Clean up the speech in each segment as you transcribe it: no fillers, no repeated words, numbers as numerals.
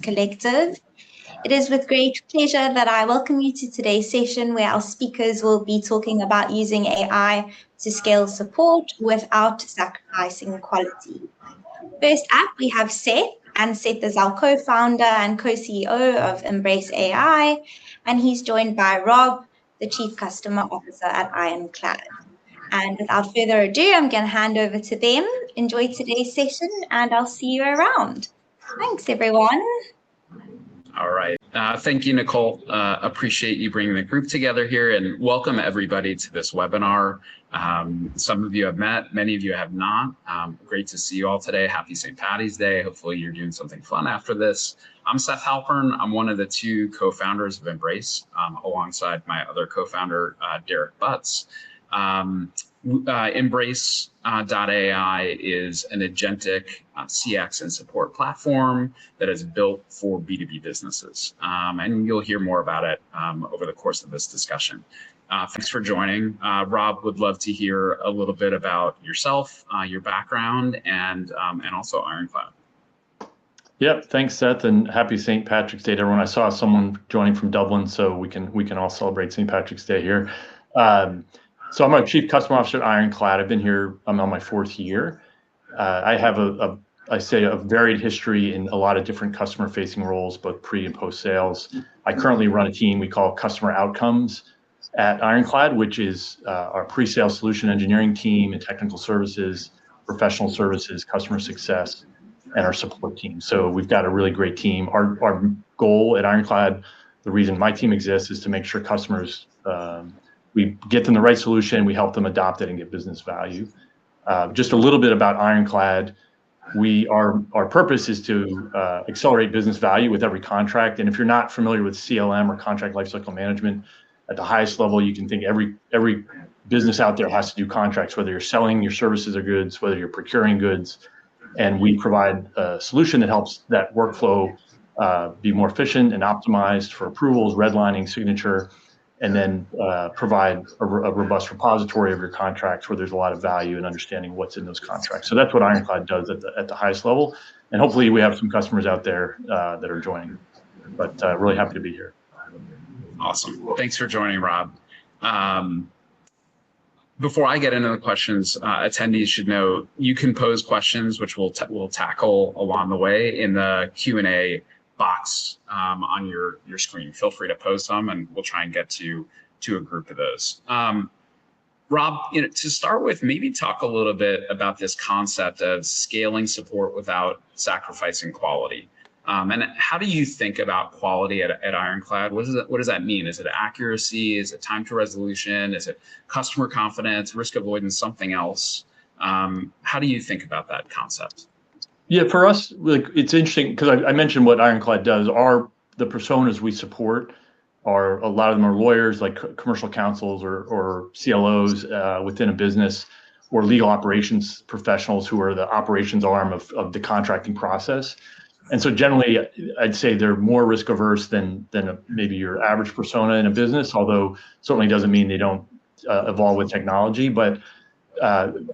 Collective. It is with great pleasure that I welcome you to today's session where our speakers will be talking about using AI to scale support without sacrificing quality. First up, we have Seth, and Seth is our co-founder and co-CEO of Embrace AI, and he's joined by Rob, the Chief Customer Officer at Ironclad. And without further ado, I'm going to hand over to them. Enjoy today's session, and I'll see you around. Thanks, everyone. All right. Thank you, Nicole. Appreciate you bringing the group together here, and welcome everybody to this webinar. Some of you have met, many of you have not. Great to see you all today. Happy St. Paddy's Day. Hopefully you're doing something fun after this. I'm Seth Halpern. I'm one of the two co-founders of Embrace, alongside my other co-founder, Derek Butts. Embrace.ai is an agentic CX and support platform that is built for B2B businesses. And you'll hear more about it over the course of this discussion. Thanks for joining. Rob, would love to hear a little bit about yourself, your background, and also Ironclad. Yep, thanks, Seth, and happy St. Patrick's Day to everyone. I saw someone joining from Dublin, so we can all celebrate St. Patrick's Day here. So I'm a Chief Customer Officer at Ironclad. I've been here, I'm on my 4th year. I have a varied history in a lot of different customer-facing roles, both pre and post-sales. I currently run a team we call Customer Outcomes at Ironclad, which is our pre-sales solution engineering team and technical services, professional services, customer success, and our support team. So we've got a really great team. Our goal at Ironclad, the reason my team exists, is to make sure customers we get them the right solution, we help them adopt it and get business value. Just a little bit about Ironclad. Our purpose is to accelerate business value with every contract. And if you're not familiar with CLM or contract lifecycle management, at the highest level, you can think every business out there has to do contracts, whether you're selling your services or goods, whether you're procuring goods. And we provide a solution that helps that workflow be more efficient and optimized for approvals, redlining, signature, and then provide a robust repository of your contracts where there's a lot of value in understanding what's in those contracts. So that's what Ironclad does at the highest level. And hopefully we have some customers out there that are joining, but really happy to be here. Awesome. Thanks for joining, Rob. Before I get into the questions, attendees should know you can pose questions, which we'll tackle along the way in the Q&A box on your screen. Feel free to post them, and we'll try and get to a group of those. Rob, to start with, maybe talk a little bit about this concept of scaling support without sacrificing quality. And how do you think about quality at Ironclad? What does that mean? Is it accuracy? Is it time to resolution? Is it customer confidence, risk avoidance, something else? How do you think about that concept? Yeah, for us, it's interesting because I mentioned what Ironclad does. The personas we support are, a lot of them are lawyers, like commercial counsels or CLOs within a business, or legal operations professionals who are the operations arm of the contracting process. And so generally, I'd say they're more risk averse than maybe your average persona in a business, although certainly doesn't mean they don't evolve with technology. But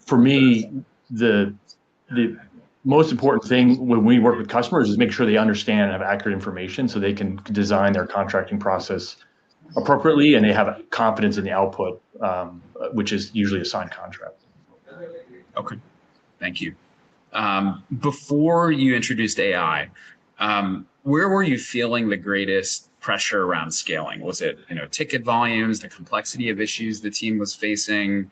for me, the most important thing when we work with customers is make sure they understand and have accurate information so they can design their contracting process appropriately and they have confidence in the output, which is usually a signed contract. Okay, thank you. Before you introduced AI, where were you feeling the greatest pressure around scaling? Was it, ticket volumes, the complexity of issues the team was facing,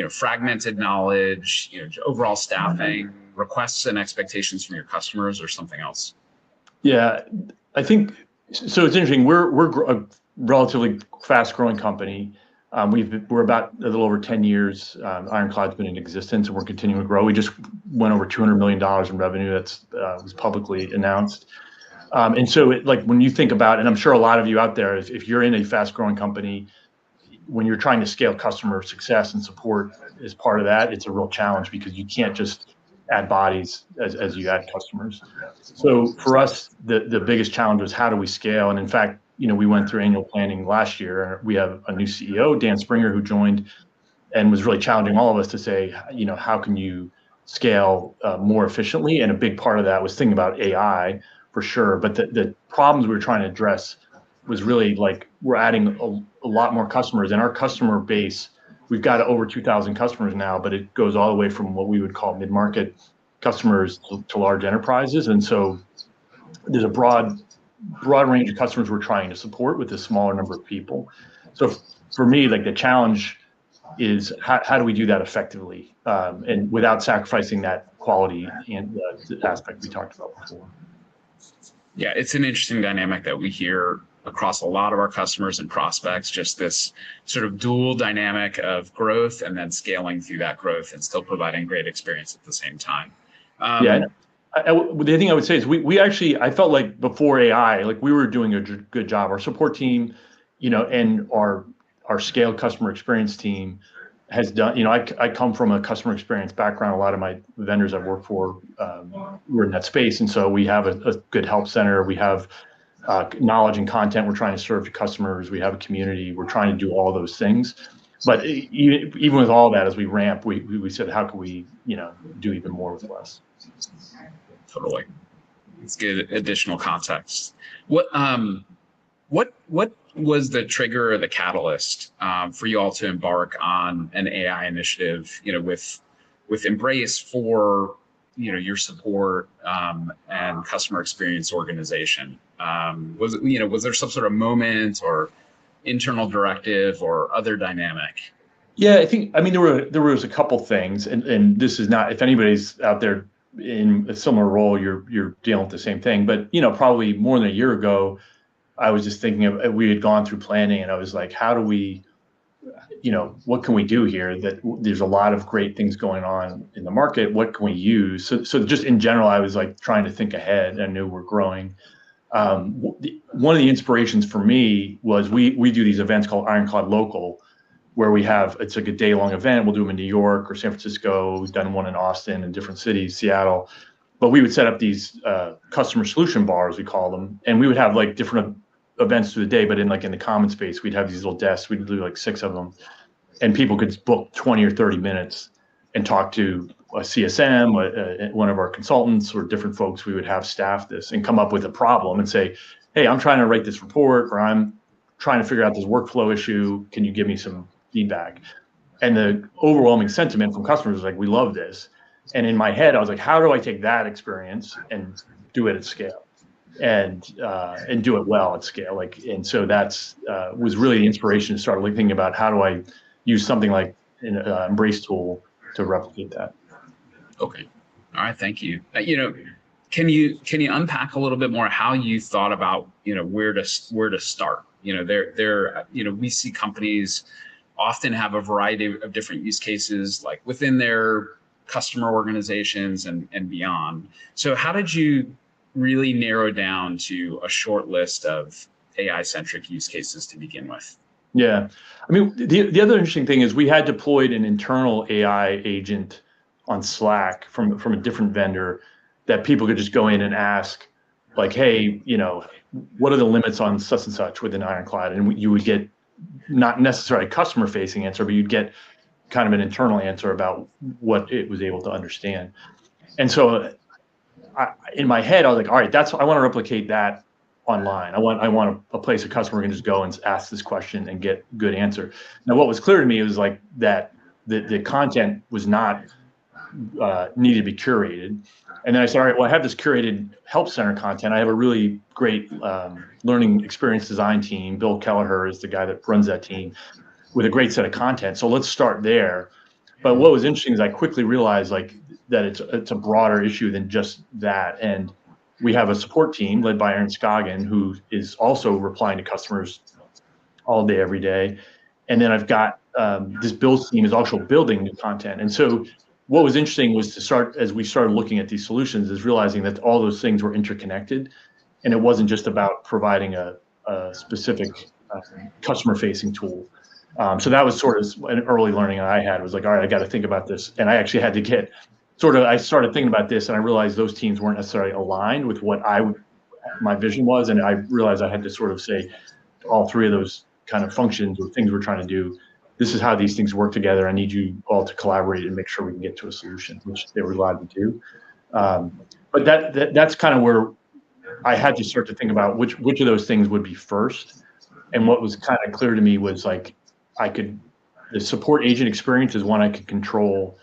fragmented knowledge, overall staffing, requests and expectations from your customers, or something else? Yeah, I think so. It's interesting. We're a relatively fast-growing company. We're about a little over 10 years. Ironclad's been in existence, and we're continuing to grow. We just went over $200 million in revenue. That's was publicly announced. And so, when you think about, and I'm sure a lot of you out there, if you're in a fast-growing company, when you're trying to scale customer success and support as part of that, it's a real challenge because you can't just add bodies as you add customers. So for us, the biggest challenge was how do we scale? And in fact, we went through annual planning last year. We have a new CEO, Dan Springer, who joined and was really challenging all of us to say, how can you scale more efficiently? And a big part of that was thinking about AI, for sure. But the problems we were trying to address was really like we're adding a lot more customers, and our customer base, we've got over 2,000 customers now, but it goes all the way from what we would call mid-market customers to large enterprises. And so there's a broad range of customers we're trying to support with a smaller number of people. So for me, like the challenge is how do we do that effectively and without sacrificing that quality and the aspect we talked about before. Yeah, it's an interesting dynamic that we hear across a lot of our customers and prospects, just this sort of dual dynamic of growth and then scaling through that growth and still providing great experience at the same time. The thing I would say is we actually, I felt like before AI, like we were doing a good job. Our support team, and our scaled customer experience team has done, I come from a customer experience background. A lot of my vendors I've worked for were in that space. And so we have a good help center. We have knowledge and content we're trying to serve to customers. We have a community. We're trying to do all those things. But even with all that, as we ramp, we said, how can we, do even more with less? Totally. It's good additional context. What was the trigger or the catalyst for you all to embark on an AI initiative, with Embrace for, your support and customer experience organization? Was there some sort of moment or internal directive or other dynamic? Yeah, there was a couple things, and this is not, if anybody's out there in a similar role, you're dealing with the same thing. But probably more than a year ago, I was just thinking of, we had gone through planning, and I was like, how do we, what can we do here? That there's a lot of great things going on in the market. What can we use? So just in general, I was like trying to think ahead. I knew we're growing. One of the inspirations for me was we do these events called Ironclad Local, where it's like a day-long event. We'll do them in New York or San Francisco. We've done one in Austin and different cities, Seattle. But we would set up these customer solution bars, we call them, and we would have like different events through the day. But in the common space, we'd have these little desks. We'd do like 6 of them, and people could book 20 or 30 minutes and talk to a CSM, one of our consultants, or different folks. We would have staff this and come up with a problem and say, hey, I'm trying to write this report, or I'm trying to figure out this workflow issue. Can you give me some feedback? And the overwhelming sentiment from customers was like, we love this. And in my head, I was like, how do I take that experience and do it at scale and do it well at scale? And so that's was really the inspiration to start thinking about how do I use something like an Embrace tool to replicate that. Okay. All right. Thank you. Can you unpack a little bit more how you thought about, where to start? We see companies often have a variety of different use cases, like within their customer organizations and beyond. So how did you really narrow down to a short list of AI-centric use cases to begin with? Yeah. The other interesting thing is we had deployed an internal AI agent on Slack from a different vendor that people could just go in and ask, like, hey, what are the limits on such and such within Ironclad? And you would get not necessarily a customer-facing answer, but you'd get kind of an internal answer about what it was able to understand. And so in my head, I was like, all right, I want to replicate that online. I want a place a customer can just go and ask this question and get good answer. Now, what was clear to me was like that the content was not needed to be curated. And then I said, all right, well, I have this curated help center content. I have a really great learning experience design team. Bill Kelleher is the guy that runs that team, with a great set of content. So let's start there. But what was interesting is I quickly realized that it's a broader issue than just that. And we have a support team led by Aaron Scoggin, who is also replying to customers all day, every day. And then I've got this build team is also building new content. And so what was interesting was to start, as we started looking at these solutions, is realizing that all those things were interconnected. And it wasn't just about providing a specific customer-facing tool. So that was sort of an early learning I had, was like, all right, I got to think about this. And I actually had to I started thinking about this, and I realized those teams weren't necessarily aligned with what my vision was. And I realized I had to sort of say to all 3 of those kind of functions or things we're trying to do, this is how these things work together. I need you all to collaborate and make sure we can get to a solution, which they were glad to do. But that's kind of where I had to start to think about which of those things would be first. And what was kind of clear to me was like, the support agent experience is one I could control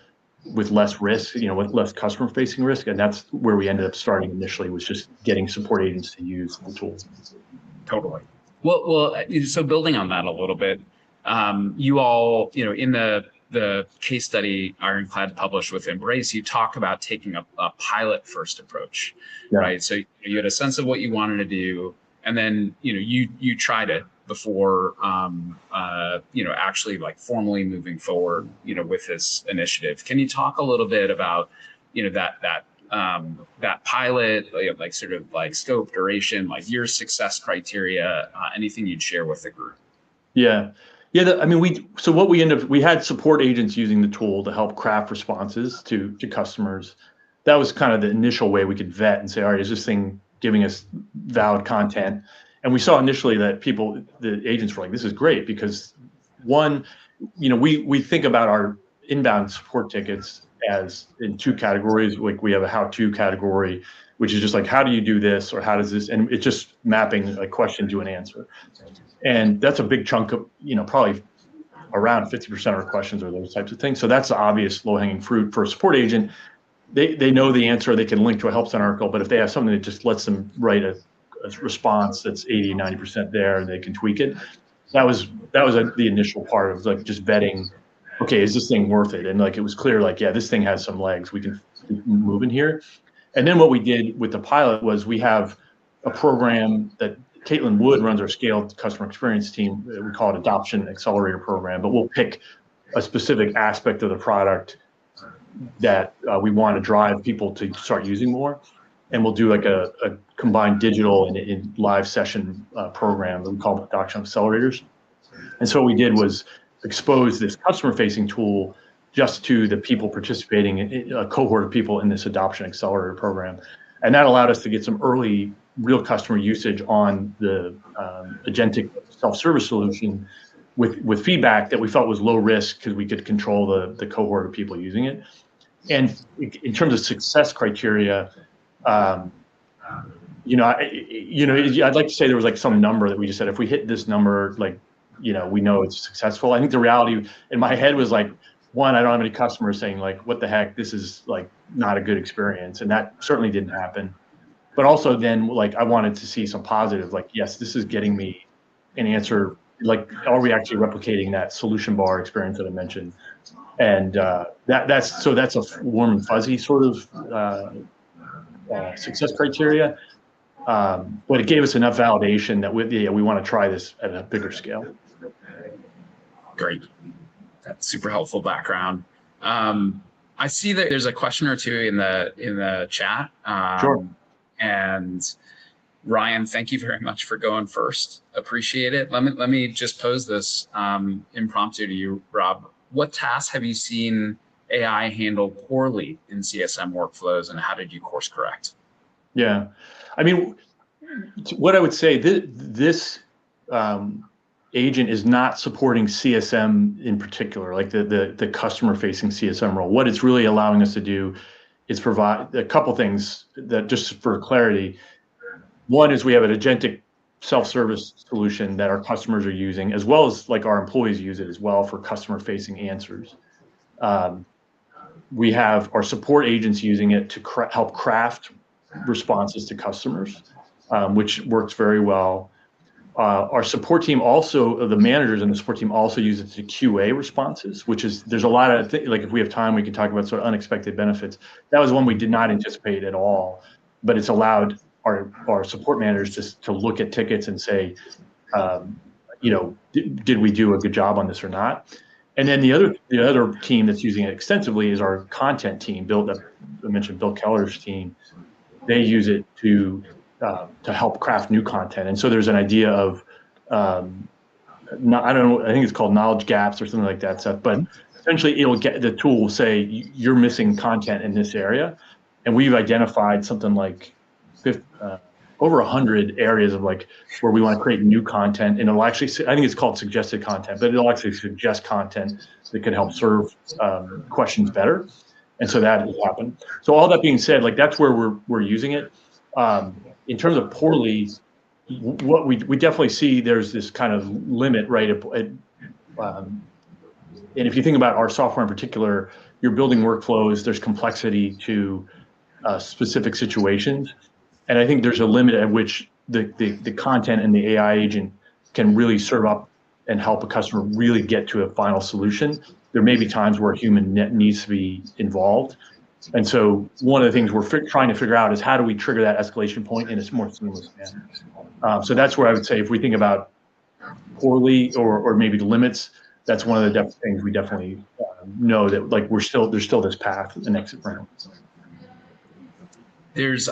with less risk, with less customer facing risk. And that's where we ended up starting initially, was just getting support agents to use the tool. Totally. Well, so building on that a little bit, you all, in the case study Ironclad published with Embrace, you talk about taking a pilot first approach, right? So you had a sense of what you wanted to do, and then you tried it before actually like formally moving forward with this initiative. Can you talk a little bit about that pilot, like sort of like scope, duration, like your success criteria, anything you'd share with the group? Yeah. We had support agents using the tool to help craft responses to customers. That was kind of the initial way we could vet and say, all right, is this thing giving us valid content? And we saw initially that the agents were like, this is great, because one, we think about our inbound support tickets as in two categories. Like we have a how-to category, which is just like, how do you do this? Or how does this, and it's just mapping a question to an answer. And that's a big chunk of, probably around 50% of our questions are those types of things. So that's the obvious low-hanging fruit for a support agent. They know the answer, they can link to a help center article, but if they have something that just lets them write a response that's 80, 90% there, they can tweak it. That was the initial part of like just vetting, okay, is this thing worth it? And like, it was clear, like, yeah, this thing has some legs, we can move in here. And then what we did with the pilot was we have a program that Caitlin Wood runs, our scaled customer experience team. We call it Adoption Accelerator Program, but we'll pick a specific aspect of the product that we want to drive people to start using more. And we'll do like a combined digital and live session program that we call Adoption Accelerators. And so what we did was expose this customer facing tool just to the people participating in a cohort of people in this Adoption Accelerator program. And that allowed us to get some early real customer usage on the agentic self-service solution with feedback that we felt was low risk because we could control the cohort of people using it. And in terms of success criteria, I'd like to say there was like some number that we just said, if we hit this number, like, we know it's successful. I think the reality in my head was like, one, I don't have any customers saying like, what the heck, this is like not a good experience. And that certainly didn't happen. But also then, like, I wanted to see some positive, like, yes, this is getting me an answer. Like, are we actually replicating that solution bar experience that I mentioned? And that's a warm and fuzzy sort of success criteria. But it gave us enough validation that we want to try this at a bigger scale. Great. That's super helpful background. I see that there's a question or two in the chat. Sure. And Ryan, thank you very much for going first. Appreciate it. Let me just pose this impromptu to you, Rob. What tasks have you seen AI handle poorly in CSM workflows, and how did you course correct? Yeah, I mean, what I would say, this agent is not supporting CSM in particular, like the customer-facing CSM role. What it's really allowing us to do is provide a couple things that, just for clarity. One is we have an agentic self-service solution that our customers are using, as well as like our employees use it as well for customer-facing answers. We have our support agents using it to help craft responses to customers, which works very well. Our support team also, the managers in the support team also use it to QA responses, which is, there's a lot of like, if we have time, we can talk about sort of unexpected benefits. That was one we did not anticipate at all, but it's allowed our support managers just to look at tickets and say, did we do a good job on this or not? And then the other team that's using it extensively is our content team. I mentioned Bill Keller's team. They use it to help craft new content. And so there's an idea of, I don't know, I think it's called knowledge gaps or something like that stuff. But essentially, the tool will say you're missing content in this area, and we've identified something like over 100 areas of like where we want to create new content, and it'll actually, I think it's called suggested content, but it'll actually suggest content that could help serve questions better. And so that has happened. So all that being said, like that's where we're using it. in terms of poorly, what we definitely see, there's this kind of limit, right? And if you think about our software in particular, you're building workflows, there's complexity to specific situations. And I think there's a limit at which the content and the AI agent can really serve up and help a customer really get to a final solution. There may be times where a human needs to be involved. And so one of the things we're trying to figure out is how do we trigger that escalation point in a more seamless manner. So that's where I would say if we think about poorly or maybe the limits, that's one of the things we definitely know that like there's still this path, an exit ramp. There's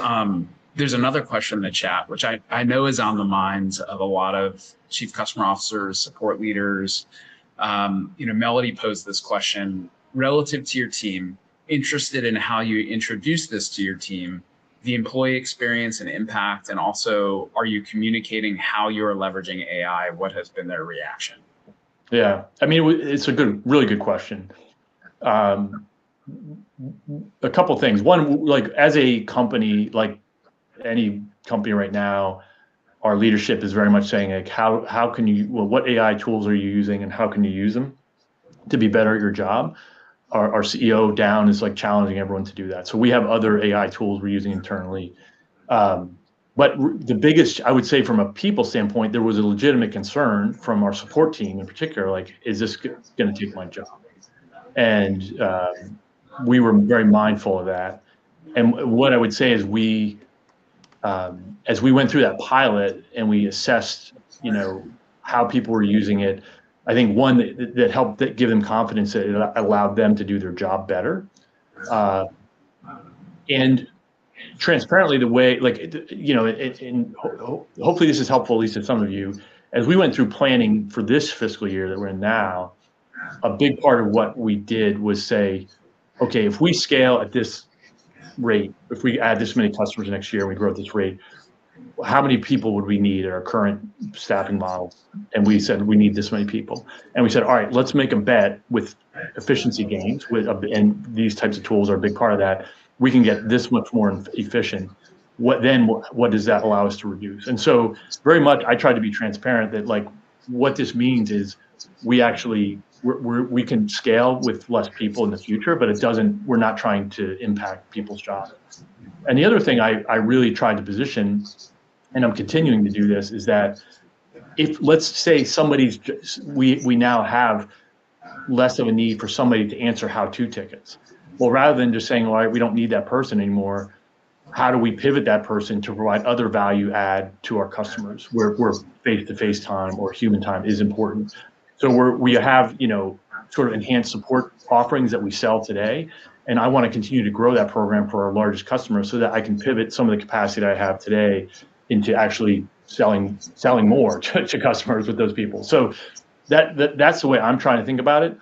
another question in the chat, which I know is on the minds of a lot of chief customer officers, support leaders. Melody posed this question relative to your team, interested in how you introduce this to your team, the employee experience and impact, and also are you communicating how you're leveraging AI? What has been their reaction? Yeah, I mean, it's a really good question. A couple things. One, like as a company, like any company right now, our leadership is very much saying like, how can you, what AI tools are you using and how can you use them to be better at your job? Our CEO down is like challenging everyone to do that. So we have other AI tools we're using internally. But the biggest, I would say from a people standpoint, there was a legitimate concern from our support team in particular, like, is this going to take my job? And we were very mindful of that. And what I would say is as we went through that pilot and we assessed, how people were using it, I think one that helped give them confidence that it allowed them to do their job better. And transparently, the way, and hopefully this is helpful, at least to some of you, as we went through planning for this fiscal year that we're in now, a big part of what we did was say, okay, if we scale at this rate, if we add this many customers next year and we grow at this rate, how many people would we need at our current staffing model? And we said, we need this many people. And we said, all right, let's make a bet with efficiency gains, and these types of tools are a big part of that. We can get this much more efficient. What does that allow us to reduce? And so very much, I tried to be transparent that like, what this means is we can scale with less people in the future, but we're not trying to impact people's jobs. And the other thing I really tried to position, and I'm continuing to do this, is that if, let's say we now have less of a need for somebody to answer how-to tickets. Well, rather than just saying, all right, we don't need that person anymore, how do we pivot that person to provide other value add to our customers where face-to-face time or human time is important? So we have, sort of enhanced support offerings that we sell today. And I want to continue to grow that program for our largest customers so that I can pivot some of the capacity that I have today into actually selling more to customers with those people. So that's the way I'm trying to think about it.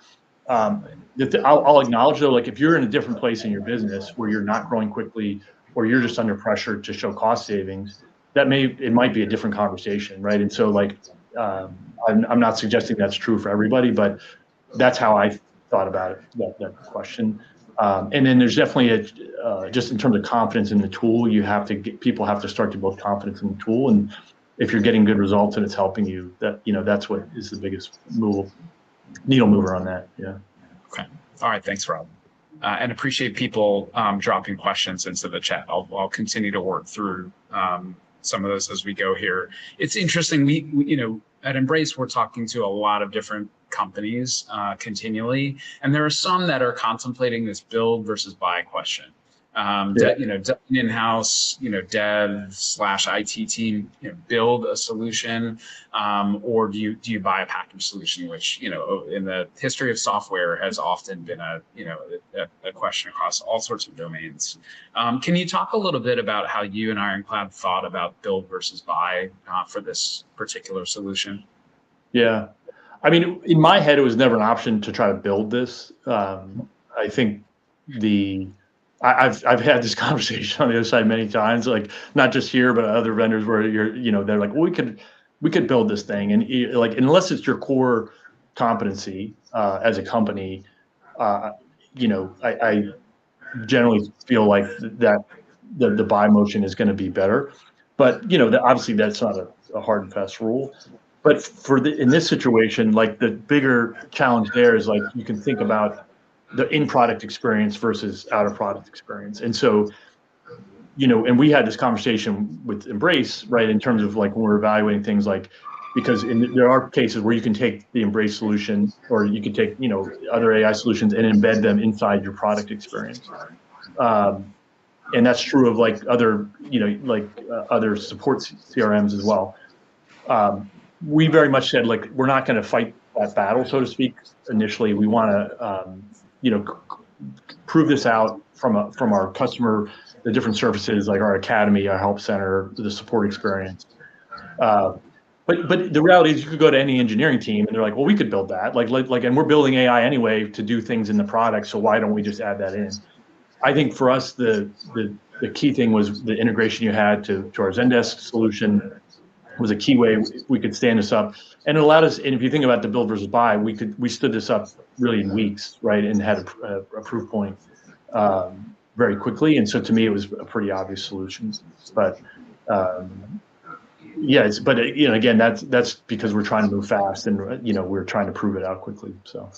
I'll acknowledge though, like if you're in a different place in your business where you're not growing quickly or you're just under pressure to show cost savings, it might be a different conversation, right? And so like, I'm not suggesting that's true for everybody, but that's how I thought about it, that question. And then there's definitely just in terms of confidence in the tool, people have to start to build confidence in the tool. And if you're getting good results and it's helping you, that's what is the biggest needle mover on that. Yeah. Okay. All right. Thanks, Rob. And appreciate people dropping questions into the chat. I'll continue to work through some of those as we go here. It's interesting. We at Embrace, we're talking to a lot of different companies continually, and there are some that are contemplating this build versus buy question. In-house, dev/IT team, build a solution, or do you buy a package solution, which, in the history of software has often been a question across all sorts of domains. Can you talk a little bit about how you and Ironclad thought about build versus buy for this particular solution? Yeah. I mean, in my head, it was never an option to try to build this. I think I've had this conversation on the other side many times, like not just here, but other vendors where they're like, well, we could build this thing. And like, unless it's your core competency as a company, I generally feel like that the buy motion is going to be better. But obviously that's not a hard and fast rule. But in this situation, like the bigger challenge there is like you can think about the in-product experience versus out-of-product experience. And so, and we had this conversation with Embrace, right, in terms of like when we're evaluating things like, because there are cases where you can take the Embrace solution or you can take, other AI solutions and embed them inside your product experience. And that's true of like other, other support CRMs as well. We very much said, like, we're not going to fight that battle, so to speak. Initially, we want to, prove this out from our customer, the different services like our academy, our help center, the support experience. But the reality is, you could go to any engineering team and they're like, well, we could build that, and we're building AI anyway to do things in the product. So why don't we just add that in? I think for us, the key thing was the integration you had to our Zendesk solution was a key way we could stand this up, and it allowed us. And if you think about the build versus buy, we stood this up really in weeks, right, and had a proof point very quickly. And so to me, it was a pretty obvious solution. But again, that's because we're trying to move fast, and we're trying to prove it out quickly. So,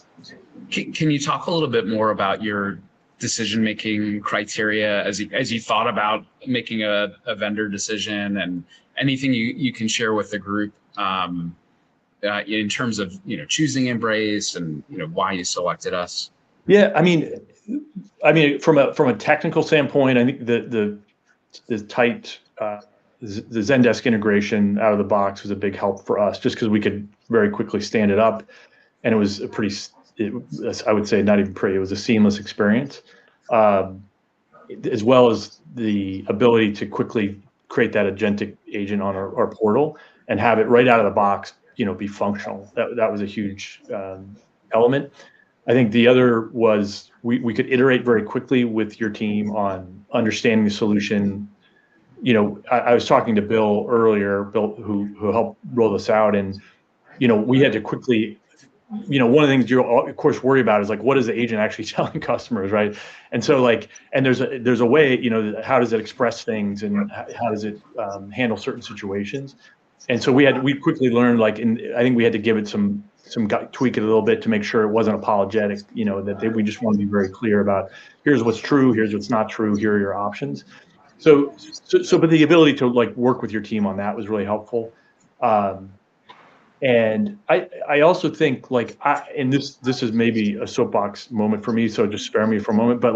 can you talk a little bit more about your decision-making criteria as you thought about making a vendor decision, and anything you can share with the group in terms of choosing Embrace and why you selected us? Yeah, I mean, from a technical standpoint, I think the tight the Zendesk integration out of the box was a big help for us, just because we could very quickly stand it up, and it was I would say not even pretty. It was a seamless experience, as well as the ability to quickly create that agentic agent on our portal and have it right out of the box, be functional. That was a huge element. I think the other was we could iterate very quickly with your team on understanding the solution. I was talking to Bill earlier, who helped roll this out, and we had to quickly. One of the things you of course worry about is like, what is the agent actually telling customers, right? And so and there's a way, how does it express things, and how does it handle certain situations? And so we quickly learned, I think we had to give it some tweak it a little bit to make sure it wasn't apologetic, that we just want to be very clear about, here's what's true, here's what's not true, here are your options. So but the ability to work with your team on that was really helpful. And I also think and this is maybe a soapbox moment for me, so just spare me for a moment. But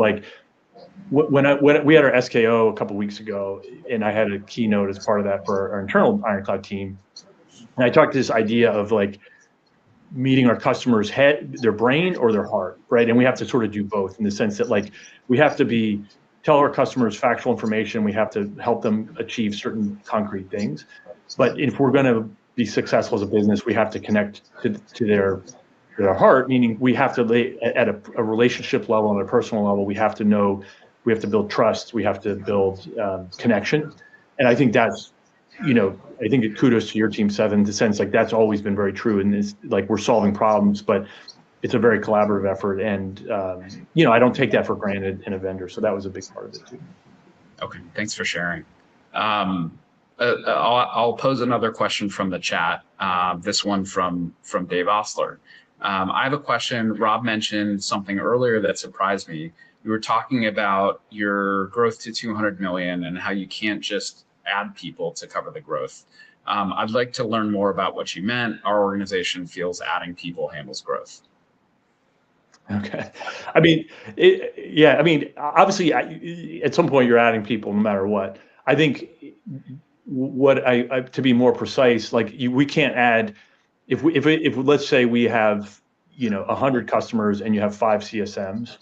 when we had our SKO a couple of weeks ago, and I had a keynote as part of that for our internal Ironclad team, and I talked to this idea of meeting our customers' head, their brain, or their heart, right? And we have to sort of do both, in the sense that we have to tell our customers factual information. We have to help them achieve certain concrete things. But if we're going to be successful as a business, we have to connect to their heart, meaning we have to lay at a relationship level and a personal level. We have to build trust. We have to build connection. And I think that's, I think kudos to your team, Seth, in the sense that's always been very true. And it's we're solving problems, but it's a very collaborative effort. And, I don't take that for granted in a vendor. So that was a big part of it too. Okay. Thanks for sharing. I'll pose another question from the chat. This one from Dave Osler. I have a question. Rob mentioned something earlier that surprised me. You were talking about your growth to 200 million and how you can't just add people to cover the growth. I'd like to learn more about what you meant. Our organization feels adding people handles growth. Okay. I mean, obviously, at some point you're adding people no matter what. I think to be more precise, we can't add, if let's say we have 100 customers and you have 5 CSMs.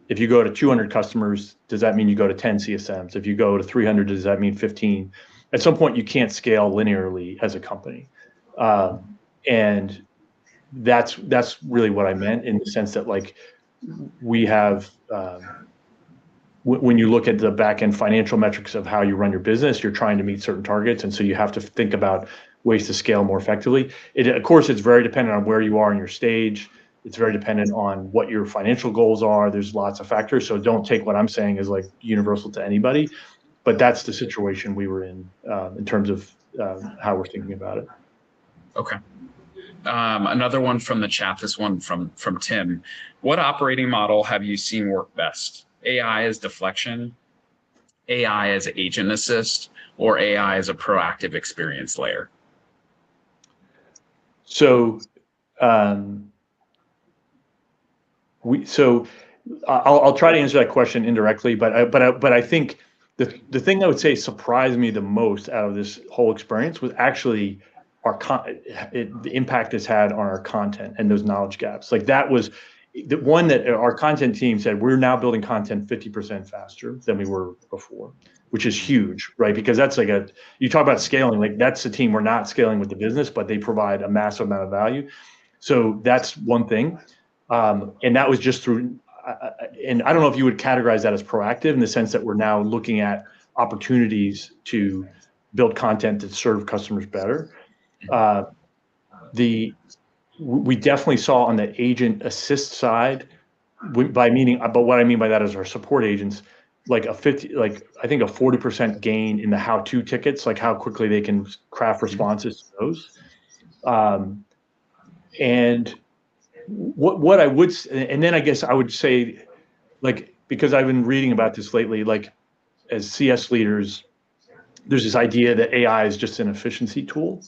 If you go to 200 customers, does that mean you go to 10 CSMs? If you go to 300, does that mean 15? At some point, you can't scale linearly as a company, and that's really what I meant, in the sense that we have. When you look at the back end financial metrics of how you run your business, you're trying to meet certain targets. And so you have to think about ways to scale more effectively. Of course, it's very dependent on where you are in your stage. It's very dependent on what your financial goals are. There's lots of factors. So don't take what I'm saying as universal to anybody. but that's the situation we were in terms of how we're thinking about it. Okay. Another one from the chat, this one from Tim. What operating model have you seen work best? AI as deflection, AI as agent assist, or AI as a proactive experience layer? So I'll try to answer that question indirectly, but I think the thing I would say surprised me the most out of this whole experience was actually the impact it's had on our content and those knowledge gaps. Like that was the one that our content team said, we're now building content 50% faster than we were before, which is huge, right? Because that's like you talk about scaling, like that's the team, we're not scaling with the business, but they provide a massive amount of value. So that's one thing. And that was just through, and I don't know if you would categorize that as proactive in the sense that we're now looking at opportunities to build content to serve customers better. We definitely saw on the agent assist side, but what I mean by that is our support agents, like I think a 40% gain in the how-to tickets, like how quickly they can craft responses to those. And what I would, and then I guess I would say, like, because I've been reading about this lately, like as CS leaders, there's this idea that AI is just an efficiency tool.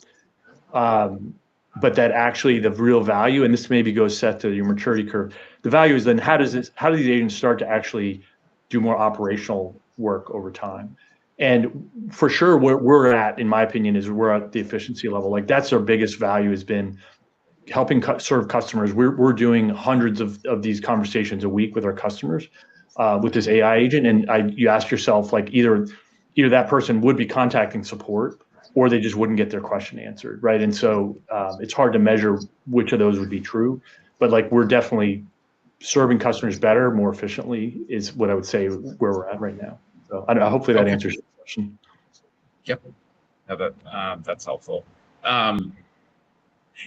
But that actually the real value, and this maybe goes set to your maturity curve, the value is then how do these agents start to actually do more operational work over time? And for sure, where we're at, in my opinion, is we're at the efficiency level. Like that's our biggest value has been helping serve customers. We're doing hundreds of these conversations a week with our customers with this AI agent. And you ask yourself, like either that person would be contacting support or they just wouldn't get their question answered, right? And so it's hard to measure which of those would be true, but like we're definitely serving customers better, more efficiently is what I would say where we're at right now. So hopefully that answers your question. Yep, that's helpful.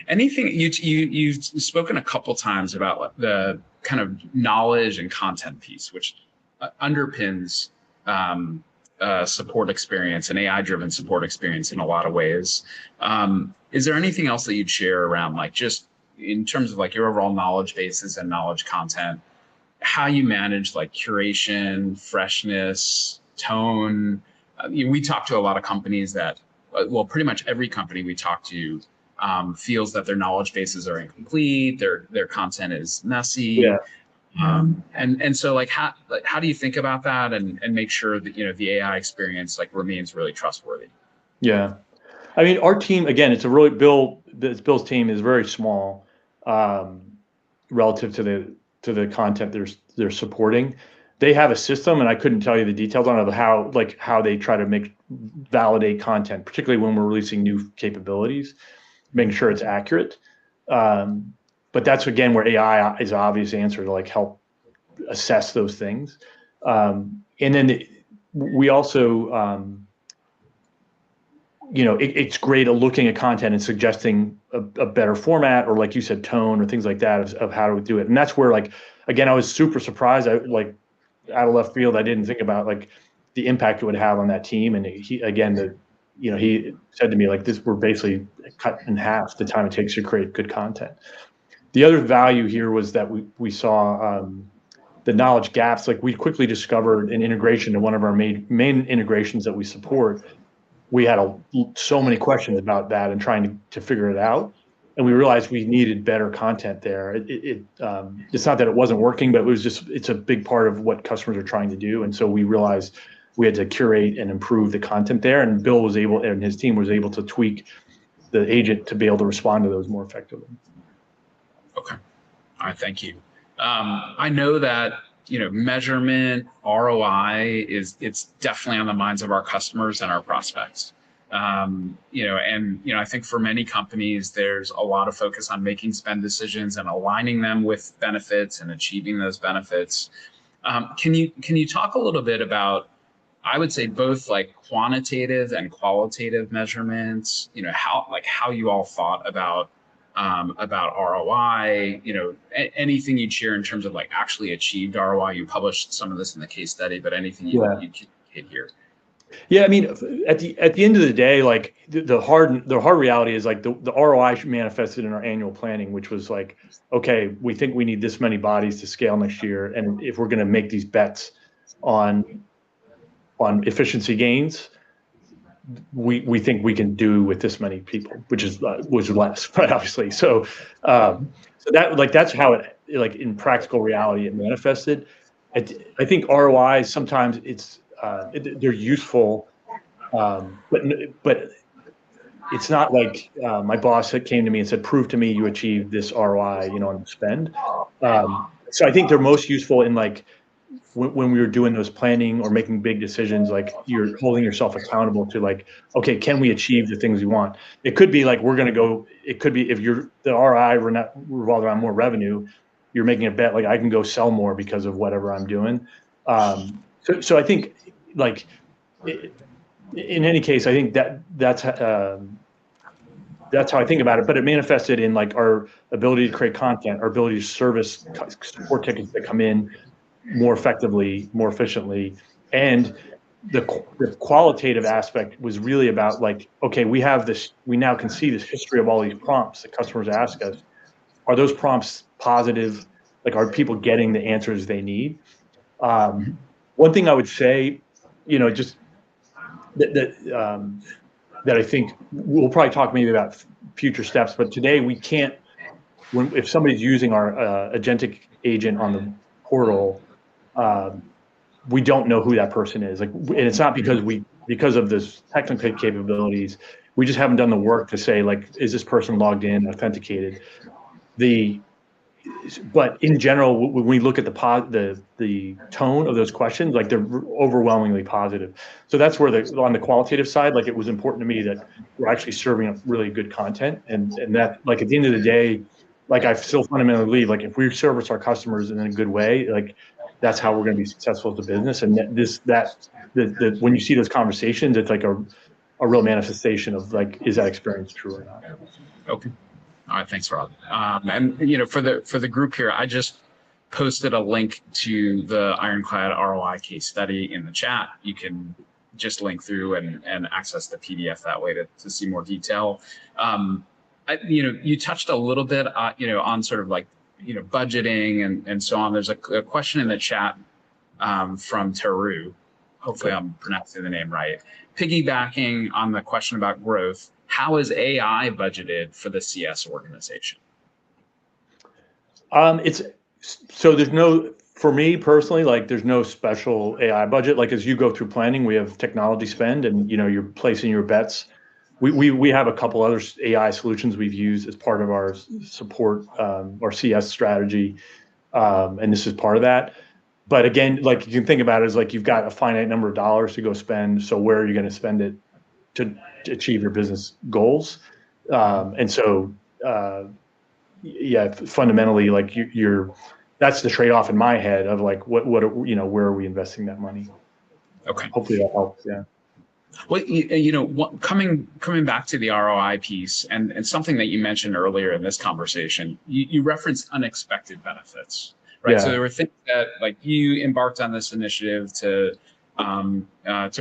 Anything you've spoken a couple times about the kind of knowledge and content piece, which underpins support experience and AI-driven support experience in a lot of ways. Is there anything else that you'd share around, like, just in terms of like your overall knowledge bases and knowledge content, how you manage like curation, freshness, tone? We talk to a lot of companies that, well, pretty much every company we talk to feels that their knowledge bases are incomplete, their content is messy. Yeah. And so like how do you think about that and make sure that the AI experience like remains really trustworthy? Yeah, I mean our team, again, it's a really Bill's team is very small relative to the content they're supporting. They have a system, and I couldn't tell you the details on it, of how they try to validate content, particularly when we're releasing new capabilities, making sure it's accurate. But that's, again, where AI is an obvious answer to like help assess those things. And then we also, it's great at looking at content and suggesting a better format, or like you said, tone or things like that of how to do it. And that's where, like, again, I was super surprised. Out of left field, I didn't think about like the impact it would have on that team. And he said to me, like, we're basically cut in half the time it takes to create good content. The other value here was that we saw the knowledge gaps. Like we quickly discovered an integration to one of our main integrations that we support. We had so many questions about that and trying to figure it out. And we realized we needed better content there. It's not that it wasn't working, but it's a big part of what customers are trying to do. And so we realized we had to curate and improve the content there. And Bill and his team was able to tweak the agent to be able to respond to those more effectively. Okay. All right. Thank you. I know that, measurement, ROI it's definitely on the minds of our customers and our prospects. I think for many companies, there's a lot of focus on making spend decisions and aligning them with benefits and achieving those benefits. Can you talk a little bit about, I would say, both like quantitative and qualitative measurements, how you all thought about ROI, anything you'd share in terms of like actually achieved ROI? You published some of this in the case study, but anything you communicate here? Yeah, I mean, at the end of the day, like the hard reality is like the ROI manifested in our annual planning, which was like, okay, we think we need this many bodies to scale next year, and if we're going to make these bets on efficiency gains, we think we can do with this many people, which is less, right? Obviously, so that like that's how it like in practical reality it manifested. I think ROI sometimes they're useful, but it's not like my boss that came to me and said, "Prove to me you achieved this ROI, on spend." So I think they're most useful in like when we were doing those planning or making big decisions, like you're holding yourself accountable to like, okay, can we achieve the things we want? It could be like we're going to go. It could be if the ROI revolved around more revenue, you're making a bet like I can go sell more because of whatever I'm doing. So I think like in any case, I think that's how I think about it. But it manifested in like our ability to create content, our ability to service support tickets that come in more effectively, more efficiently, and the qualitative aspect was really about like, okay, we now can see this history of all these prompts that customers ask us. Are those prompts positive? Like, are people getting the answers they need? One thing I would say, just that I think we'll probably talk maybe about future steps, but today we can't. If somebody's using our agentic agent on the portal, we don't know who that person is. Like, and it's not because of this technical capabilities. We just haven't done the work to say like, is this person logged in, authenticated? But in general, when we look at the tone of those questions, like they're overwhelmingly positive. So that's where on the qualitative side, like it was important to me that we're actually serving up really good content, and that like at the end of the day, like I still fundamentally believe like if we service our customers in a good way, like that's how we're going to be successful as a business. And when you see those conversations, it's like a real manifestation of like, is that experience true or not? Okay. All right, thanks, Rob. And for the group here, I just posted a link to the Ironclad ROI case study in the chat. You can just link through and access the PDF that way to see more detail. You touched a little bit, on sort of like budgeting and so on. There's a question in the chat from Teru. Hopefully, I'm pronouncing the name right. Piggybacking on the question about growth. How is AI budgeted for the CS organization? For me personally, like there's no special AI budget. Like as you go through planning, we have technology spend and you're placing your bets. We have a couple other AI solutions we've used as part of our support, our CS strategy. And this is part of that. But again, like you can think about it as like you've got a finite number of dollars to go spend. So where are you going to spend it to achieve your business goals? And so, fundamentally, like that's the trade-off in my head of like, where are we investing that money? Okay. Hopefully that helps. Yeah. Well, coming back to the ROI piece and something that you mentioned earlier in this conversation, you referenced unexpected benefits, right? Yeah. So there were things that like you embarked on this initiative to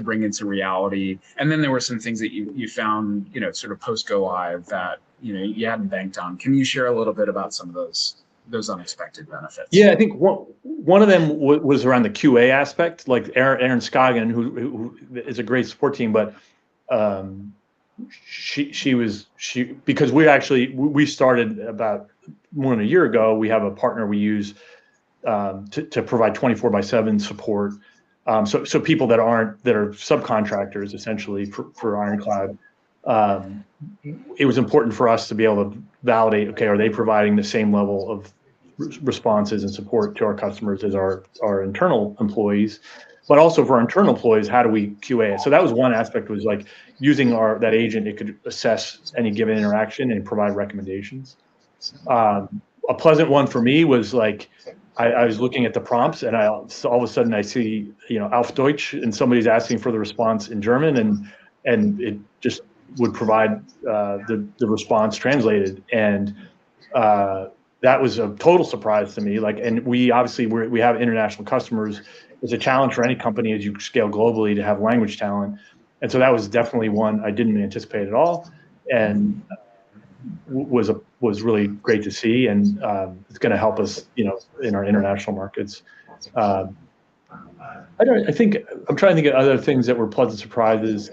bring into reality, and then there were some things that you found, sort of post go live that you hadn't banked on. Can you share a little bit about some of those unexpected benefits? Yeah, I think one of them was around the QA aspect, like Erin Scoggin, who is a great support team, but because we started about more than a year ago. We have a partner we use to provide 24/7 support. So people that are subcontractors essentially for Ironclad, it was important for us to be able to validate, okay, are they providing the same level of responses and support to our customers as our internal employees? But also for our internal employees, how do we QA it? So that was one aspect, was like using that agent, it could assess any given interaction and provide recommendations. A pleasant one for me was like, I was looking at the prompts and all of a sudden I see, auf Deutsch, and somebody's asking for the response in German, and it just would provide the response translated. And that was a total surprise to me. Like, and we obviously we have international customers. It's a challenge for any company as you scale globally to have language talent. And so that was definitely one I didn't anticipate at all, and was really great to see, and it's going to help us, in our international markets. I think I'm trying to think of other things that were pleasant surprises.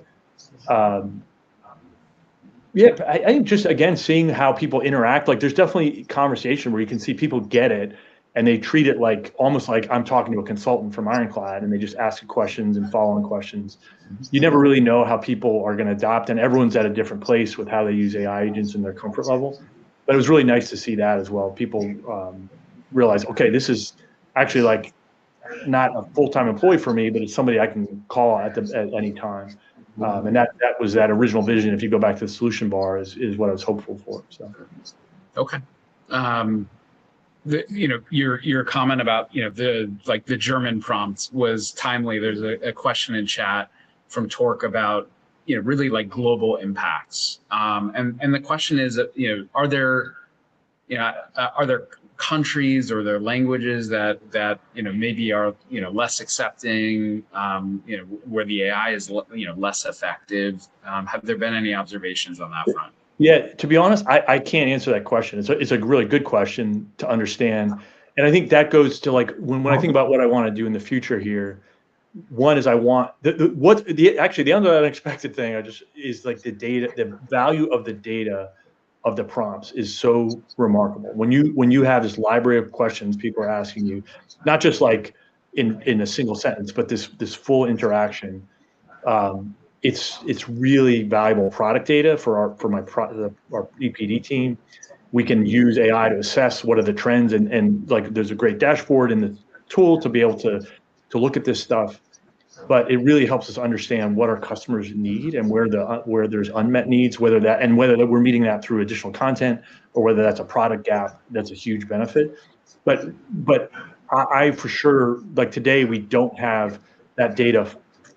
Yeah, I think just again seeing how people interact. Like, there's definitely conversation where you can see people get it, and they treat it like almost like I'm talking to a consultant from Ironclad, and they just ask questions and follow-on questions. You never really know how people are going to adopt, and everyone's at a different place with how they use AI agents and their comfort level. But it was really nice to see that as well. People realize, okay, this is actually like not a full-time employee for me, but it's somebody I can call at any time. And that was that original vision. If you go back to the solution bar, is what I was hopeful for. So, okay. Your comment about the German prompt was timely. There's a question in chat from Torque about really like global impacts, and the question is are there countries or their languages that maybe are less accepting, where the AI is less effective? Have there been any observations on that front? Yeah, to be honest, I can't answer that question. It's a really good question to understand, and I think that goes to like when I think about what I want to do in the future here. One is I want the unexpected thing is like the data, the value of the data of the prompts is so remarkable. When you have this library of questions people are asking you, not just like in a single sentence, but this full interaction, it's really valuable product data for our EPD team. We can use AI to assess what are the trends, and like there's a great dashboard in the tool to be able to look at this stuff. But it really helps us understand what our customers need and where there's unmet needs, whether we're meeting that through additional content or whether that's a product gap. That's a huge benefit. But I for sure, like today, we don't have that data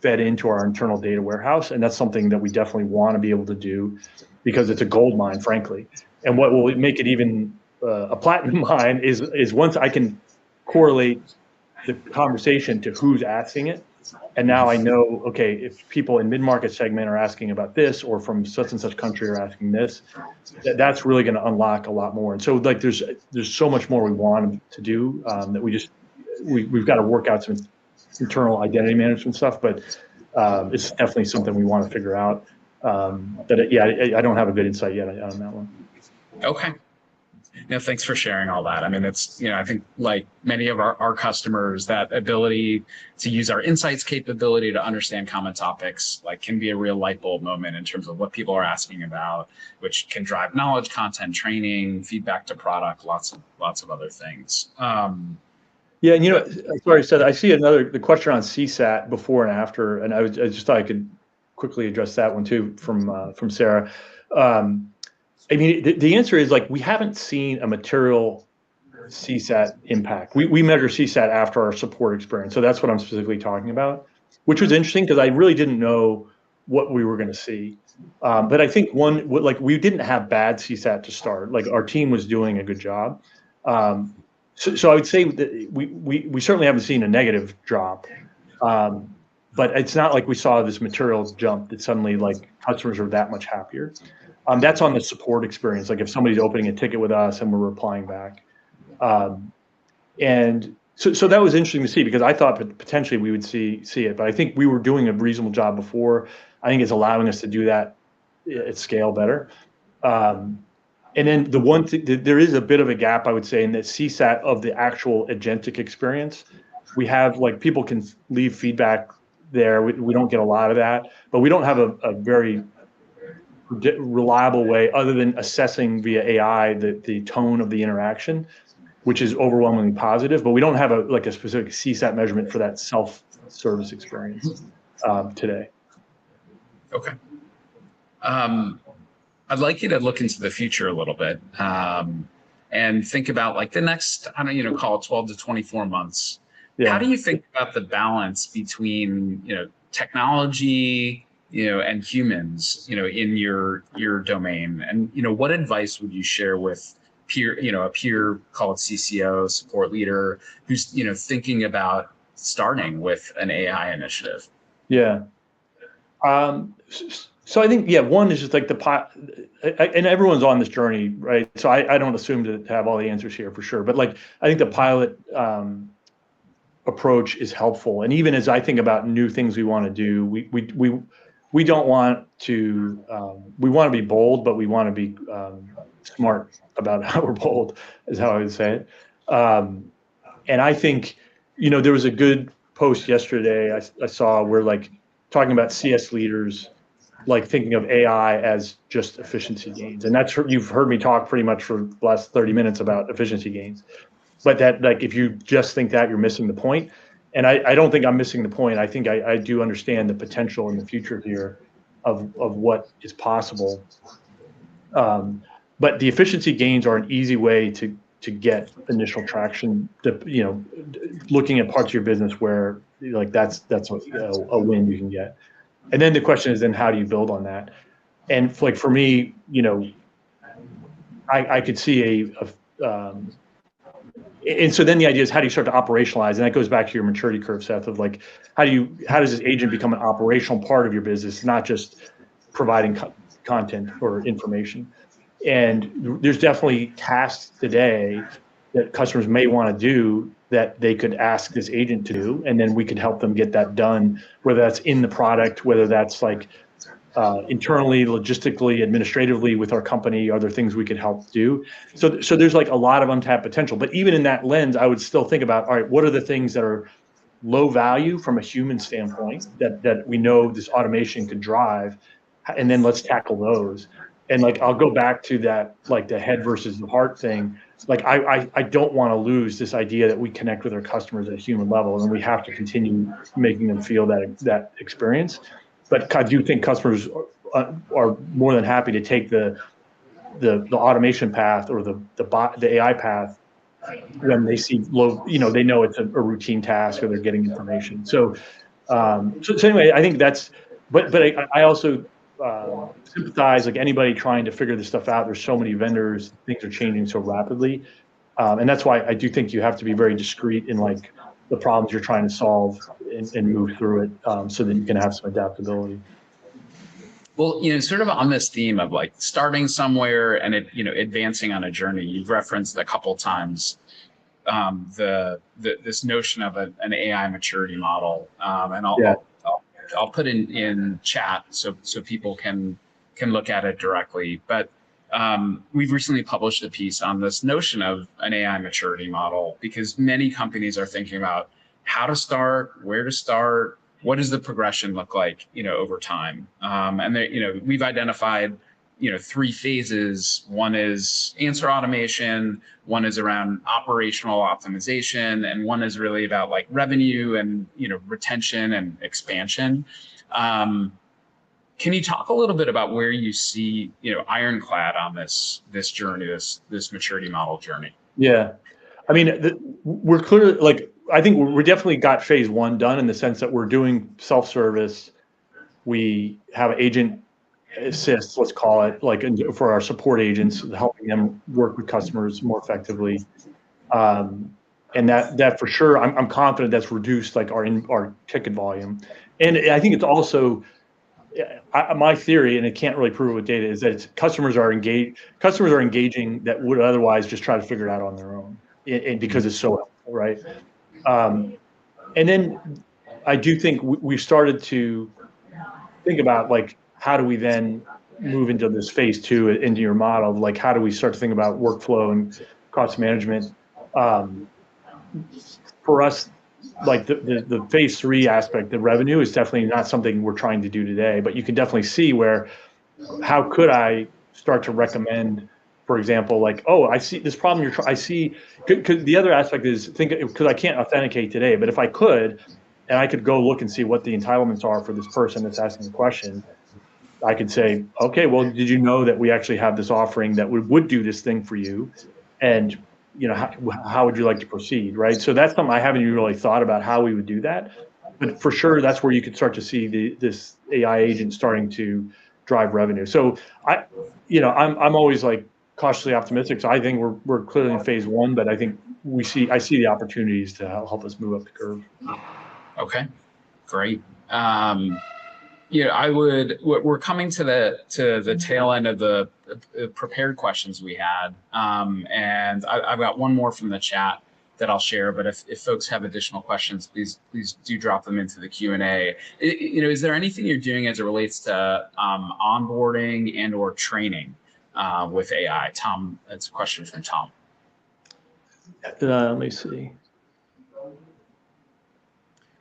fed into our internal data warehouse, and that's something that we definitely want to be able to do because it's a gold mine, frankly. And what will make it even a platinum mine is once I can correlate the conversation to who's asking it. And now I know, okay, if people in mid-market segment are asking about this, or from such and such country are asking this, that's really going to unlock a lot more. And so, like, there's so much more we want to do that we've got to work out some internal identity management stuff. But it's definitely something we want to figure out. I don't have a good insight yet on that one. Okay. Thanks for sharing all that. I mean, it's, I think like many of our customers, that ability to use our insights capability to understand common topics, like, can be a real light bulb moment in terms of what people are asking about, which can drive knowledge, content, training, feedback to product, lots of other things. Yeah, and sorry, Seth, I see the question on CSAT before and after, and I just thought I could quickly address that one too from Sarah. I mean, the answer is, like, we haven't seen a material CSAT impact. We measure CSAT after our support experience. So that's what I'm specifically talking about, which was interesting because I really didn't know what we were going to see. But I think we didn't have bad CSAT to start. Like, our team was doing a good job. So I would say that we certainly haven't seen a negative drop. But it's not like we saw this material jump that suddenly, like, customers are that much happier. That's on the support experience. Like, if somebody's opening a ticket with us and we're replying back. And so that was interesting to see, because I thought potentially we would see it, but I think we were doing a reasonable job before. I think it's allowing us to do that at scale better. And then the one thing, there is a bit of a gap, I would say, in the CSAT of the actual agentic experience. We have, like, people can leave feedback there. We don't get a lot of that, but we don't have a very reliable way, other than assessing via AI the tone of the interaction, which is overwhelmingly positive. But we don't have a specific CSAT measurement for that self-service experience today. Okay. I'd like you to look into the future a little bit and think about, like, the next, call it 12 to 24 months. Yeah. How do you think about the balance between, technology, and humans, in your domain? And, what advice would you share with a peer, call it CCO, support leader, who's, thinking about starting with an AI initiative? Yeah. So I think, yeah, one is just like and everyone's on this journey, right? So I don't assume to have all the answers here for sure, but like, I think the pilot approach is helpful. And even as I think about new things we want to do, we don't want to, we want to be bold, but we want to be smart about how we're bold, is how I would say it. And I think, there was a good post yesterday I saw where like talking about CS leaders, like thinking of AI as just efficiency gains. And you've heard me talk pretty much for the last 30 minutes about efficiency gains. But that, like, if you just think that, you're missing the point. And I don't think I'm missing the point. I think I do understand the potential in the future here of what is possible. But the efficiency gains are an easy way to get initial traction. Looking at parts of your business where like that's a win you can get. And then the question is, then how do you build on that? And like for me, I could see and so then the idea is, how do you start to operationalize? And that goes back to your maturity curve, Seth, of like, how does this agent become an operational part of your business, not just providing content or information? And there's definitely tasks today that customers may want to do that they could ask this agent to do, and then we could help them get that done, whether that's in the product, whether that's like internally, logistically, administratively with our company. Are there things we could help do? So there's like a lot of untapped potential. But even in that lens, I would still think about, all right, what are the things that are low value from a human standpoint that we know this automation could drive, and then let's tackle those. And like, I'll go back to that, like the head versus the heart thing. Like, I don't want to lose this idea that we connect with our customers at a human level, and we have to continue making them feel that experience. But I do think customers are more than happy to take the automation path or the AI path when they see low, they know it's a routine task or they're getting information. So anyway, I think that's, but I also sympathize, like anybody trying to figure this stuff out. There's so many vendors, things are changing so rapidly. And that's why I do think you have to be very discreet in like the problems you're trying to solve and move through it, so that you can have some adaptability. Well, sort of on this theme of like starting somewhere and advancing on a journey, you've referenced a couple times this notion of an AI maturity model, and I'll put in chat so people can look at it directly. But we've recently published a piece on this notion of an AI maturity model, because many companies are thinking about how to start, where to start, what does the progression look like, over time. And we've identified, 3 phases. One is answer automation, one is around operational optimization, and one is really about like revenue and, retention and expansion. Can you talk a little bit about where you see, Ironclad on this journey, this maturity model journey? Yeah. I mean, we're clearly, like, I think we definitely got phase 1 done in the sense that we're doing self-service. We have agent assist, let's call it, like for our support agents, helping them work with customers more effectively. And that for sure, I'm confident that's reduced like our ticket volume. And I think it's also, my theory, and it can't really prove it with data, is that customers are engaging that would otherwise just try to figure it out on their own, and because it's so helpful, right? And then I do think we've started to think about like, how do we then move into this phase 2 into your model? Like, how do we start to think about workflow and cost management? For us, like the phase 3 aspect, the revenue is definitely not something we're trying to do today, but you can definitely see how could I start to recommend, for example, like, oh, I see this problem because the other aspect is because I can't authenticate today, but if I could, and I could go look and see what the entitlements are for this person that's asking the question, I could say, okay, well, did you know that we actually have this offering that would do this thing for you? And how would you like to proceed, right? So that's something I haven't even really thought about how we would do that, but for sure that's where you could start to see this AI agent starting to drive revenue. So I'm always like cautiously optimistic. So I think we're clearly in phase 1, but I think I see the opportunities to help us move up the curve. Okay, great. I would. We're coming to the tail end of the prepared questions we had, and I've got one more from the chat that I'll share. But if folks have additional questions, please do drop them into the Q&A. Is there anything you're doing as it relates to onboarding and or training with AI? Tom, that's a question from Tom. Let me see.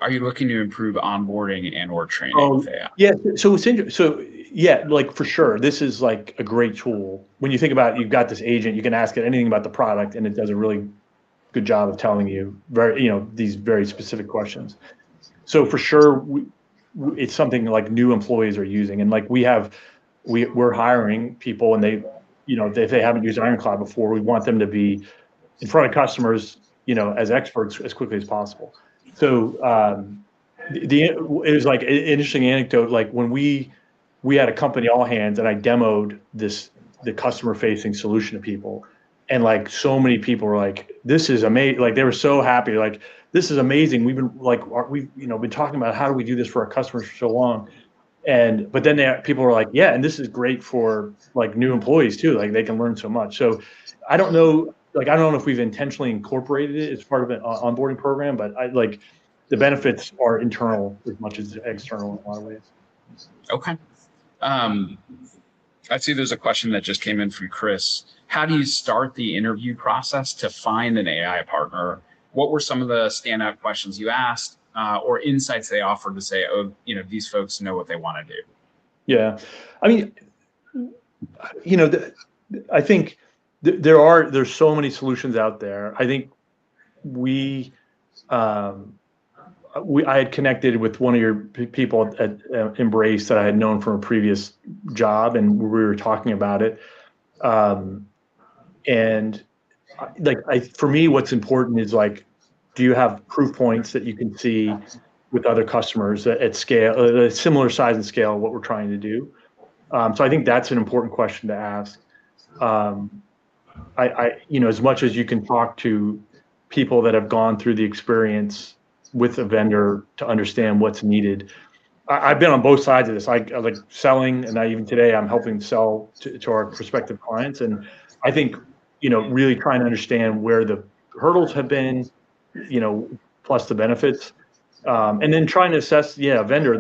Are you looking to improve onboarding and or training with AI? Yeah. So it's interesting. So yeah, like for sure, this is like a great tool. When you think about it, you've got this agent, you can ask it anything about the product, and it does a really good job of telling you these very specific questions. So for sure, it's something like new employees are using, and like we're hiring people, and they, if they haven't used Ironclad before, we want them to be in front of customers, as experts as quickly as possible. So it was like an interesting anecdote. Like when we had a company all hands, and I demoed the customer facing solution to people, and like so many people were like, "This is amazing!" Like they were so happy. Like, "This is amazing. We've been talking about how do we do this for our customers for so long." But then people were like, "Yeah, and this is great for like new employees too. Like they can learn so much." So I don't know. Like, I don't know if we've intentionally incorporated it as part of an onboarding program, but the benefits are internal as much as external in a lot of ways. Okay. I see there's a question that just came in from Chris. How do you start the interview process to find an AI partner? What were some of the standout questions you asked or insights they offered to say, oh, these folks know what they want to do? Yeah. I mean, I think there's so many solutions out there. I think I had connected with one of your people at Embrace that I had known from a previous job, and we were talking about it. And for me, what's important is like, do you have proof points that you can see with other customers at scale, a similar size and scale of what we're trying to do? So I think that's an important question to ask. As much as you can talk to people that have gone through the experience with a vendor to understand what's needed. I've been on both sides of this. I like selling, and even today I'm helping sell to our prospective clients. And I think, really trying to understand where the hurdles have been, plus the benefits, and then trying to assess, a vendor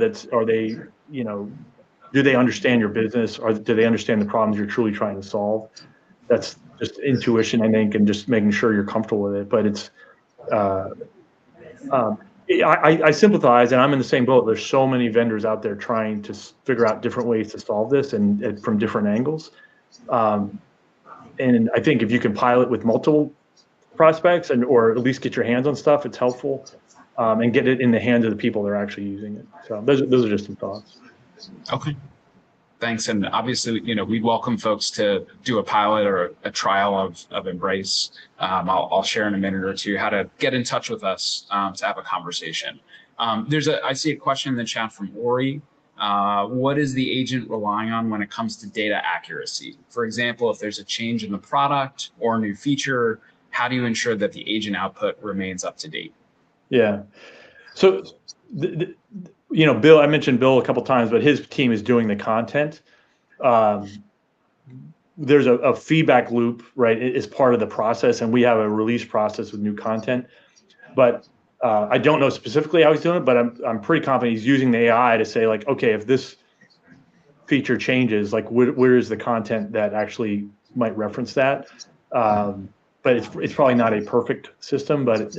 do they understand your business, or do they understand the problems you're truly trying to solve? That's just intuition, I think, and just making sure you're comfortable with it. But it's, I sympathize, and I'm in the same boat. There's so many vendors out there trying to figure out different ways to solve this and from different angles. And I think if you can pilot with multiple prospects or at least get your hands on stuff, it's helpful, and get it in the hands of the people that are actually using it. So those are just some thoughts. Okay. Thanks. And obviously, we'd welcome folks to do a pilot or a trial of Embrace. I'll share in a minute or two how to get in touch with us to have a conversation. I see a question in the chat from Ori. What is the agent relying on when it comes to data accuracy? For example, if there's a change in the product or a new feature, how do you ensure that the agent output remains up to date? Yeah. So, Bill, I mentioned Bill a couple of times, but his team is doing the content. There's a feedback loop, right? It's part of the process, and we have a release process with new content. But I don't know specifically how he's doing it, but I'm pretty confident he's using the AI to say, like, okay, if this feature changes, like where is the content that actually might reference that? But it's probably not a perfect system, but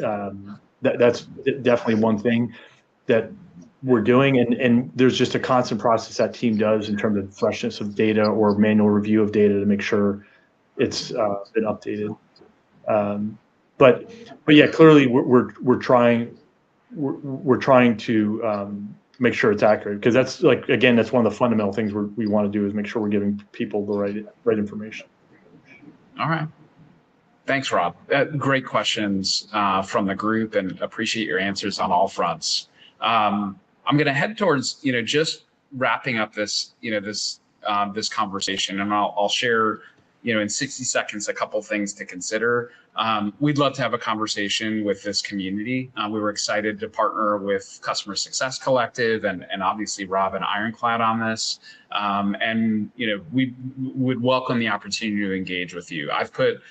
that's definitely one thing that we're doing, and there's just a constant process that team does in terms of freshness of data or manual review of data to make sure it's been updated. But yeah, clearly we're trying to make sure it's accurate, because that's that's one of the fundamental things we want to do is make sure we're giving people the right information. All right. Thanks, Rob. Great questions from the group, and appreciate your answers on all fronts. I'm going to head towards, just wrapping up this, this conversation, and I'll share in 60 seconds, a couple things to consider. We'd love to have a conversation with this community. We were excited to partner with Customer Success Collective and obviously Rob and Ironclad on this. And we would welcome the opportunity to engage with you. I've put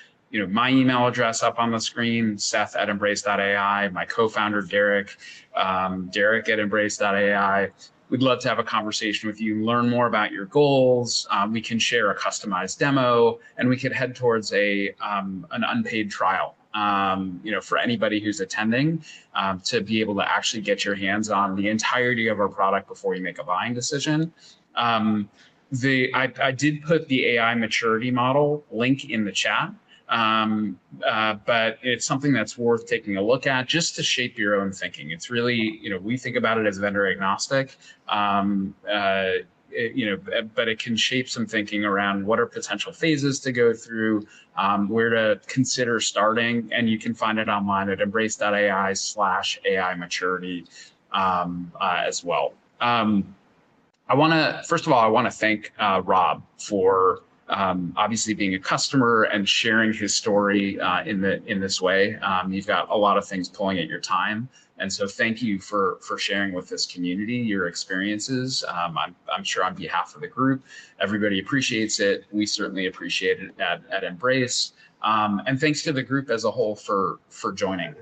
my email address up on the screen, Seth@Embrace.ai, my co-founder, Derek at Embrace.ai. We'd love to have a conversation with you, learn more about your goals. We can share a customized demo, and we could head towards an unpaid trial, for anybody who's attending, to be able to actually get your hands on the entirety of our product before you make a buying decision. I did put the AI maturity model link in the chat. But it's something that's worth taking a look at just to shape your own thinking. It's really, we think about it as vendor agnostic, but it can shape some thinking around what are potential phases to go through, where to consider starting, and you can find it online at embrace.ai/AI maturity as well. First of all, I want to thank Rob for obviously being a customer and sharing his story in this way. You've got a lot of things pulling at your time, and so thank you for sharing with this community your experiences. I'm sure on behalf of the group, everybody appreciates it. We certainly appreciate it at Embrace. And thanks to the group as a whole for joining.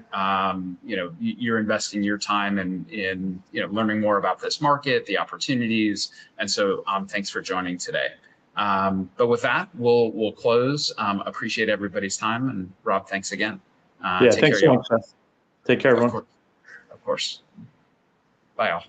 You're investing your time in learning more about this market, the opportunities, and so thanks for joining today. But with that, we'll close. Appreciate everybody's time, and Rob, thanks again. Thanks so much, Seth. Take care, everyone. Of course. Bye, all.